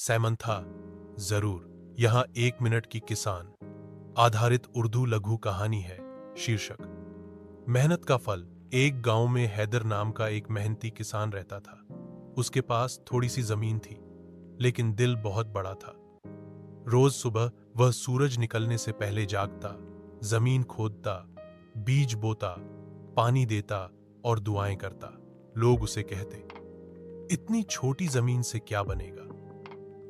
Samantha, जरूर। यहाँ 1 minute की किसान आधारित उर्दू लघु कहानी है। शीर्षक, मेहनत का फल। एक गांव में हैदर नाम का एक मेहनती किसान रहता था। उसके पास थोड़ी सी जमीन थी, लेकिन दिल बहुत बड़ा था। रोज सुबह वह सूरज निकलने से पहले जागता, जमीन खोदता, बीज बोता, पानी देता और दुआएं करता। लोग उसे कहते, इतनी छोटी जमीन से क्या बनेगा?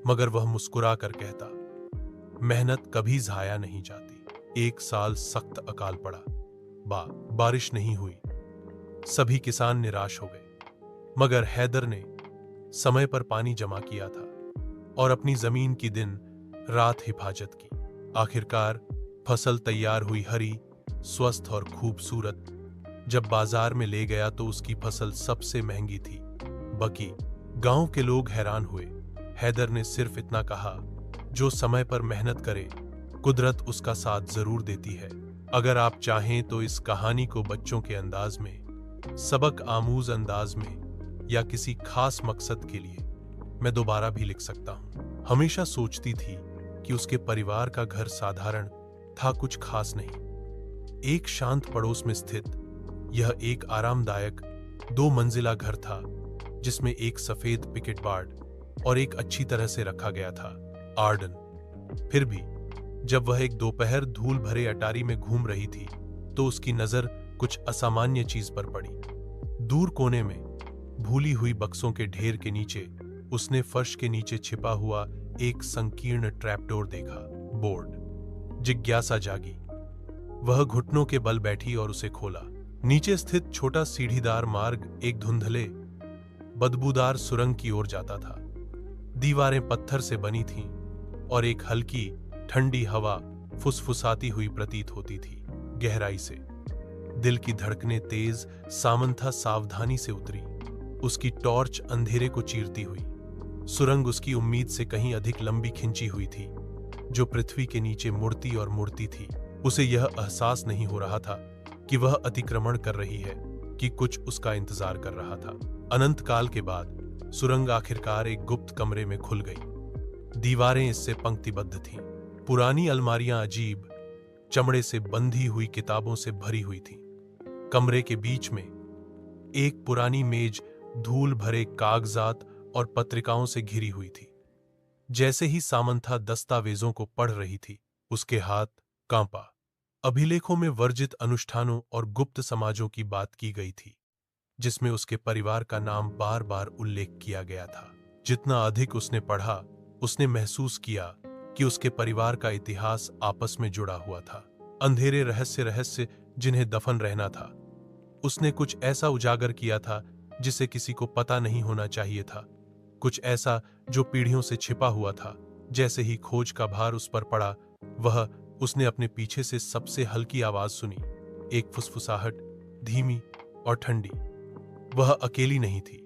मगर वह मुस्कुरा कर कहता, मेहनत कभी जाया नहीं जाती। एक साल सख्त अकाल पड़ा, बारिश नहीं हुई। सभी किसान निराश हो गए, मगर हैदर ने समय पर पानी जमा किया था और अपनी जमीन की दिन रात हिफाजत की। आखिरकार फसल तैयार हुई, हरी, स्वस्थ और खूबसूरत। जब बाजार में ले गया तो उसकी फसल सबसे महंगी थी, बकी। गांव के लोग हैरान हुए। हैदर ने सिर्फ इतना कहा, जो समय पर मेहनत करे, कुदरत उसका साथ जरूर देती है। अगर आप चाहें तो इस कहानी को बच्चों के अंदाज में, सबक आमूज अंदाज में या किसी खास मकसद के लिए मैं दोबारा भी लिख सकता हूं। हमेशा सोचती थी कि उसके परिवार का घर साधारण था, कुछ खास नहीं। एक शांत पड़ोस में स्थित यह एक आरामदायक 2 मंजिला घर था, जिसमें एक सफेद पिकेट बार्ड और एक अच्छी तरह से रखा गया था आर्डन। फिर भी जब वह एक दोपहर धूल भरे अटारी में घूम रही थी, तो उसकी नजर कुछ असामान्य चीज पर पड़ी। दूर कोने में भूली हुई बक्सों के ढेर के नीचे उसने फर्श के नीचे छिपा हुआ एक संकीर्ण ट्रैपडोर देखा। बोर्ड। जिज्ञासा जागी। वह घुटनों के बल बैठी और उसे खोला। नीचे स्थित छोटा सीढ़ीदार मार्ग एक धुंधले, बदबूदार सुरंग की ओर जाता था। दीवारें पत्थर से बनी थीं और एक हल्की ठंडी हवा फुसफुसाती हुई प्रतीत होती थी गहराई से। दिल की धड़कनें तेज। सामंथा सावधानी से उतरी, उसकी टॉर्च अंधेरे को चीरती हुई। सुरंग उसकी उम्मीद से कहीं अधिक लंबी खिंची हुई थी, जो पृथ्वी के नीचे मुड़ती और मुड़ती थी। उसे यह एहसास नहीं हो रहा था कि वह अतिक्रमण कर रही है, कि कुछ उसका इंतजार कर रहा था। अनंत काल के बाद सुरंग आखिरकार एक गुप्त कमरे में खुल गई। दीवारें इससे पंक्तिबद्ध थीं। पुरानी अलमारियां अजीब, चमड़े से बंधी हुई किताबों से भरी हुई थीं। कमरे के बीच में एक पुरानी मेज धूल भरे कागजात और पत्रिकाओं से घिरी हुई थी। जैसे ही सामंथा दस्तावेजों को पढ़ रही थी, उसके हाथ कांपा। अभिलेखों में वर्जित अनुष्ठानों और गुप्त समाजों की बात की गई थी, जिसमें उसके परिवार का नाम बार बार उल्लेख किया गया था। जितना अधिक उसने पढ़ा, उसने महसूस किया कि उसके परिवार का इतिहास आपस में जुड़ा हुआ था। अंधेरे रहस्य जिन्हें दफन रहना था। उसने कुछ ऐसा उजागर किया था जिसे किसी को पता नहीं होना चाहिए था। कुछ ऐसा जो पीढ़ियों से छिपा हुआ था। जैसे ही खोज का भार उस पर पड़ा, उसने अपने पीछे से सबसे हल्की आवाज सुनी। एक फुसफुसाहट, धीमी और ठंडी। वह अकेली नहीं थी।